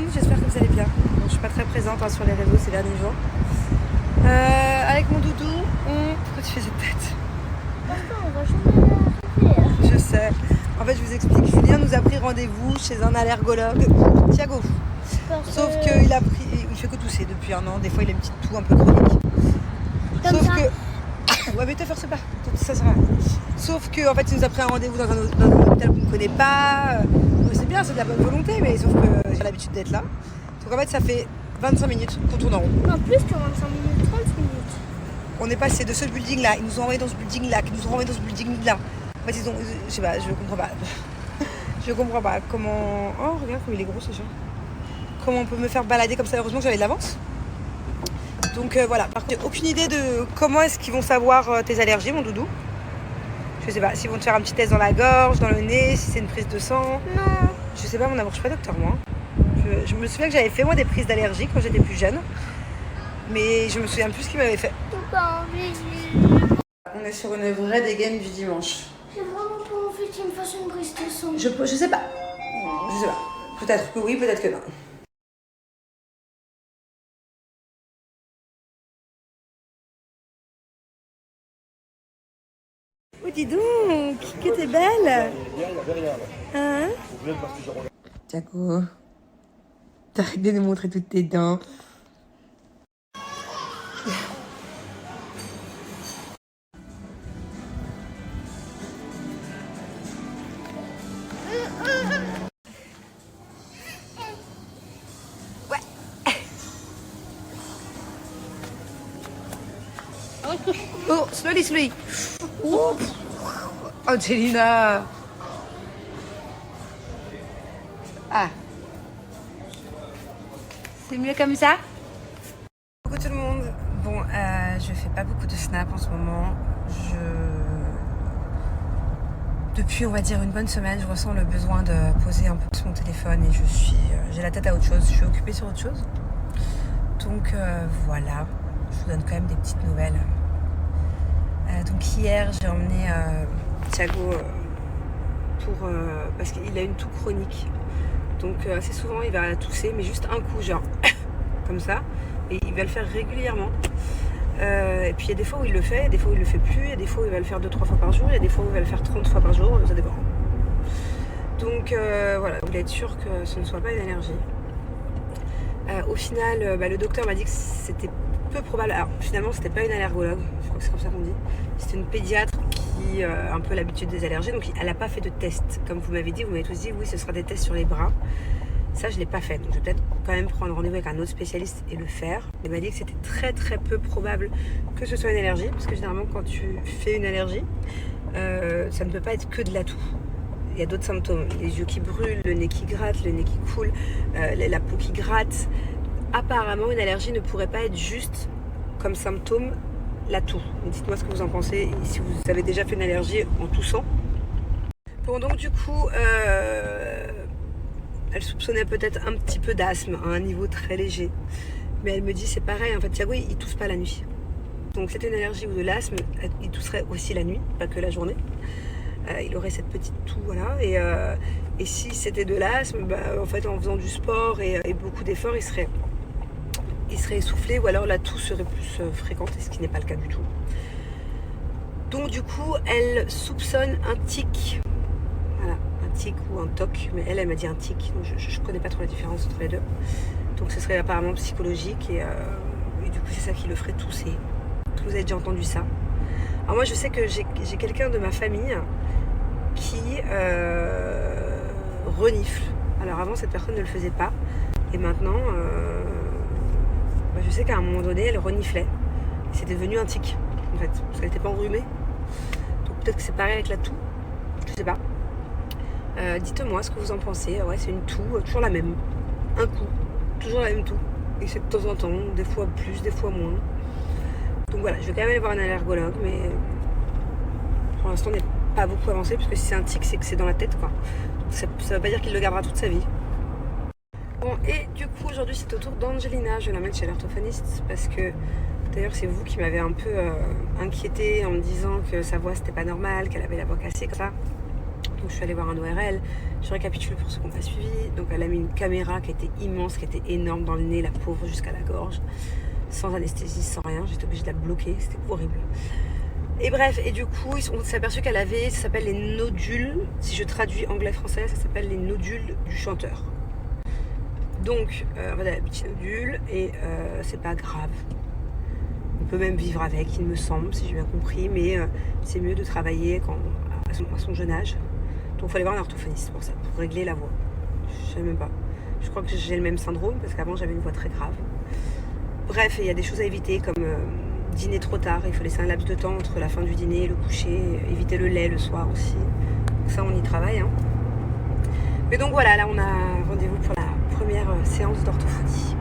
monde, j'espère que vous allez bien. Bon, je suis pas très présente sur les réseaux ces derniers jours. Avec mon doudou, Pourquoi tu fais cette tête? Parce qu'on va jamais arriver. Je sais. En fait, je vous explique. Julien nous a pris rendez-vous chez un allergologue, Thiago. Sauf qu'il il fait que tousser depuis 1 an. Des fois, il a une petite toux un peu chronique. Comme Sauf ça. que... Ouais, mais te force pas. Ça va. Sauf que, en fait, il nous a pris un rendez-vous dans un hôpital qu'on ne connaît pas. C'est bien, c'est de la bonne volonté, mais sauf que j'ai l'habitude d'être là. Donc en fait, ça fait 25 minutes qu'on tourne en rond. Non, plus que 25 minutes, 30 minutes. On est passé de ce building-là, ils nous ont envoyé dans ce building-là, qui nous ont envoyé dans ce building-là. En fait, ils ont... Je sais pas, je comprends pas. Je comprends pas comment... Oh, regarde comme il est gros ce chat. Comment on peut me faire balader comme ça? Heureusement que j'avais de l'avance. Donc voilà, par contre, j'ai aucune idée de comment est-ce qu'ils vont savoir tes allergies, mon doudou. Je sais pas, s'ils vont te faire un petit test dans la gorge, dans le nez, si c'est une prise de sang. Non. Je sais pas, mon amour, je suis pas docteur, moi. Je me souviens que j'avais fait, moi, des prises d'allergie quand j'étais plus jeune. Mais je me souviens plus ce qu'ils m'avaient fait. J'ai pas envie. On est sur une vraie dégaine du dimanche. J'ai vraiment pas envie qu'il me fasse une prise de sang. Je sais pas. Je sais pas. Peut-être que oui, peut-être que non. Oh, dis donc, que t'es belle. Hein? Thiago, t'arrêtes de nous montrer toutes tes dents. Ouais. Oh, slowly. Oh, Angelina. Ah. C'est mieux comme ça? Coucou tout le monde. Bon, je fais pas beaucoup de snaps en ce moment. Depuis, on va dire, une bonne semaine, je ressens le besoin de poser un peu sur mon téléphone et j'ai la tête à autre chose. Je suis occupée sur autre chose. Donc voilà, je vous donne quand même des petites nouvelles. Donc hier, j'ai emmené Thiago parce qu'il a une toux chronique. Donc assez souvent, il va tousser, mais juste un coup, genre comme ça. Et il va le faire régulièrement. Et puis il y a des fois où il le fait, il y a des fois où il le fait plus, il y a des fois où il va le faire 2-3 fois par jour, il y a des fois où il va le faire 30 fois par jour, ça dépend. Donc voilà, je voulais être sûre que ce ne soit pas une allergie. Au final, le docteur m'a dit que c'était peu probable. Alors finalement, c'était pas une allergologue, je crois que c'est comme ça qu'on dit. C'était une pédiatre qui a un peu l'habitude des allergies, donc elle n'a pas fait de test. Comme vous m'avez dit, vous m'avez tous dit, oui, ce sera des tests sur les bras. Ça, je ne l'ai pas fait. Donc, je vais peut-être quand même prendre rendez-vous avec un autre spécialiste et le faire. Elle m'a dit que c'était très très peu probable que ce soit une allergie. Parce que généralement, quand tu fais une allergie, ça ne peut pas être que de la toux. Il y a d'autres symptômes. Les yeux qui brûlent, le nez qui gratte, le nez qui coule, la peau qui gratte. Apparemment, une allergie ne pourrait pas être juste comme symptôme la toux. Dites-moi ce que vous en pensez. Si vous avez déjà fait une allergie en toussant. Bon, donc du coup... elle soupçonnait peut-être un petit peu d'asthme à un niveau très léger. Mais elle me dit c'est pareil, en fait Thiago il tousse pas la nuit. Donc c'était une allergie ou de l'asthme, il tousserait aussi la nuit, pas que la journée. Il aurait cette petite toux, voilà. Et si c'était de l'asthme, en fait en faisant du sport et beaucoup d'efforts, il serait essoufflé ou alors la toux serait plus fréquente, ce qui n'est pas le cas du tout. Donc du coup elle soupçonne un tic. Voilà, un tic ou un toc, mais elle m'a dit un tic, donc je connais pas trop la différence entre les deux. Donc ce serait apparemment psychologique et du coup c'est ça qui le ferait tousser. Vous avez déjà entendu ça. Alors moi je sais que j'ai quelqu'un de ma famille qui renifle. Alors avant cette personne ne le faisait pas et maintenant je sais qu'à un moment donné elle reniflait. C'était devenu un tic en fait, parce qu'elle n'était pas enrhumée. Donc peut-être que c'est pareil avec la toux, je sais pas. Dites-moi ce que vous en pensez. Ouais, c'est une toux, toujours la même. Un coup, toujours la même toux. Et c'est de temps en temps, des fois plus, des fois moins. Donc voilà, je vais quand même aller voir un allergologue, mais pour l'instant, on n'est pas beaucoup avancé, parce que si c'est un tic, c'est que c'est dans la tête, quoi. Donc ça ne veut pas dire qu'il le gardera toute sa vie. Bon, et du coup, aujourd'hui, c'est au tour d'Angelina. Je l'emmène chez l'orthophoniste, parce que d'ailleurs, c'est vous qui m'avez un peu inquiétée en me disant que sa voix, c'était pas normal, qu'elle avait la voix cassée, comme ça. Donc je suis allée voir un ORL. Je récapitule pour ceux qui n'ont pas suivi. Donc elle a mis une caméra qui était immense, qui était énorme dans le nez, la pauvre, jusqu'à la gorge, sans anesthésie, sans rien. J'étais obligée de la bloquer, c'était horrible. Et bref, et du coup, on s'est aperçu qu'elle avait, ça s'appelle les nodules. Si je traduis anglais-français, ça s'appelle les nodules du chanteur. Donc, elle a des petits nodules et c'est pas grave. On peut même vivre avec, il me semble, si j'ai bien compris, mais c'est mieux de travailler à son jeune âge. Donc il faut aller voir un orthophoniste pour ça, pour régler la voix. Je sais même pas. Je crois que j'ai le même syndrome, parce qu'avant j'avais une voix très grave. Bref, il y a des choses à éviter, comme dîner trop tard. Il faut laisser un laps de temps entre la fin du dîner et le coucher. Éviter le lait le soir aussi. Donc ça, on y travaille. Hein. Mais donc voilà, là on a rendez-vous pour la première séance d'orthophonie.